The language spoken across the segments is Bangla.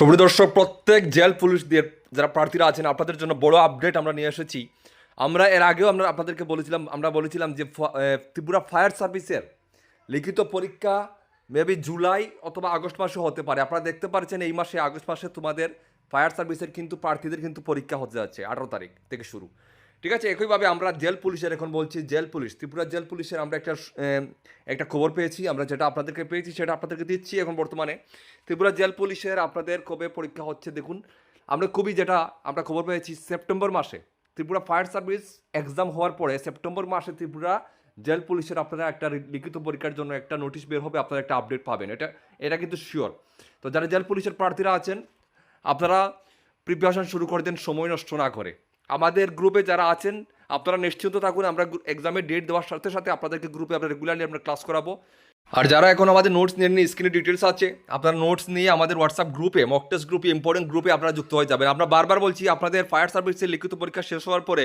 সুপ্রিয় দর্শক, প্রত্যেক জেল পুলিশদের যারা প্রার্থীরা আছেন আপনাদের জন্য বড় আপডেট আমরা নিয়ে এসেছি। আমরা এর আগেও আপনাদেরকে বলেছিলাম যে ত্রিপুরা ফায়ার সার্ভিসের লিখিত পরীক্ষা মেবি জুলাই অথবা আগস্ট মাসে হতে পারে। আপনারা দেখতে পাচ্ছেন এই মাসে আগস্ট মাসে তোমাদের ফায়ার সার্ভিসের কিন্তু প্রার্থীদের কিন্তু পরীক্ষা হতে যাচ্ছে 18 তারিখ থেকে শুরু। ঠিক আছে, একইভাবে আমরা জেল পুলিশের এখন বলছি, জেল পুলিশ ত্রিপুরা জেল পুলিশের আমরা একটা খবর পেয়েছি। আমরা যেটা আপনাদেরকে পেয়েছি সেটা আপনাদেরকে দিচ্ছি। এখন বর্তমানে ত্রিপুরা জেল পুলিশের আপনাদের কবে পরীক্ষা হচ্ছে দেখুন। আমরা খবর পেয়েছি সেপ্টেম্বর মাসে ত্রিপুরা ফায়ার সার্ভিস এক্সাম হওয়ার পরে সেপ্টেম্বর মাসে ত্রিপুরা জেল পুলিশের আপনারা একটা লিখিত পরীক্ষার জন্য একটা নোটিশ বের হবে, আপনারা একটা আপডেট পাবেন। এটা কিন্তু শিওর। তো যারা জেল পুলিশের প্রার্থীরা আছেন আপনারা প্রিপারেশন শুরু করে দেন সময় নষ্ট না করে। আমাদের গ্রুপে যারা আছেন আপনারা নিশ্চিন্ত থাকুন, আমরা এক্সামের ডেট দেওয়ার সাথে সাথে আপনাদেরকে গ্রুপে আমরা রেগুলারলি আমরা ক্লাস করাবো। আর যারা এখন আমাদের নোটস নিয়ে স্ক্রিনে ডিটেলস আছে, আপনারা নোটস নিয়ে আমাদের হোয়াটসঅ্যাপ গ্রুপে, মক টেস্ট গ্রুপে, ইম্পর্টেন্ট গ্রুপে আপনারা যুক্ত হয়ে যাবেন। আমরা বারবার বলছি আপনাদের ফায়ার সার্ভিসের লিখিত পরীক্ষা শেষ হওয়ার পরে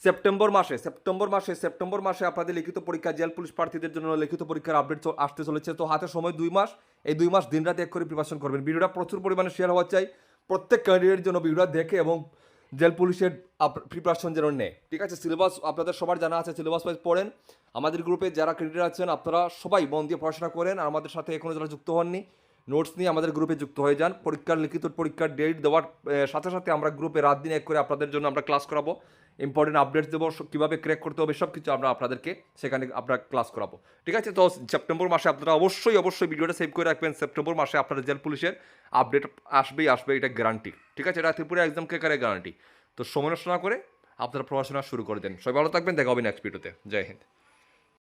সেপ্টেম্বর মাসে আপনাদের লিখিত পরীক্ষা জেল পুলিশ প্রার্থীদের জন্য লিখিত পরীক্ষার আপডেট আসতে চলেছে। তো হাতে সময় 2 মাস, এই 2 মাস দিনরাত এক করে প্রিপারেশন করবেন। ভিডিওটা প্রচুর পরিমাণে শেয়ার হওয়া চাই, প্রত্যেক ক্যান্ডিডেটের জন্য ভিডিওটা দেখে এবং জেল পুলিশের প্রিপারেশন যেন নেয়। ঠিক আছে, সিলেবাস আপনাদের সবার জানা আছে, সিলেবাস ওয়াইজ পড়েন। আমাদের গ্রুপে যারা ক্যান্ডিডেট আছেন আপনারা সবাই মন দিয়ে পড়াশোনা করেন। আর আমাদের সাথে এখনও যারা যুক্ত হননি, নোটস নিয়ে আমাদের গ্রুপে যুক্ত হয়ে যান। লিখিত পরীক্ষার ডেট দেওয়ার সাথে সাথে আমরা গ্রুপে রাত দিন এক করে আপনাদের জন্য আমরা ক্লাস করাবো, ইম্পর্টেন্ট আপডেটস দেবো, কীভাবে ক্র্যাক করতে হবে সব কিছু আমরা আপনাদেরকে সেখানে আমরা ক্লাস করাবো। ঠিক আছে, তো সেপ্টেম্বর মাসে আপনারা অবশ্যই ভিডিওটা সেভ করে রাখবেন। সেপ্টেম্বর মাসে আপনাদের জেল পুলিশের আপডেট আসবে, এটা গ্যারান্টি। ঠিক আছে, এটা ত্রিপুরা এক্সাম কেকারের গ্যারান্টি। তো সময় নষ্ট না করে আপনারা পড়াশোনা শুরু করে দেন। সবাই ভালো থাকবেন, দেখা হবে নেক্সট ভিডিওতে। জয় হিন্দ।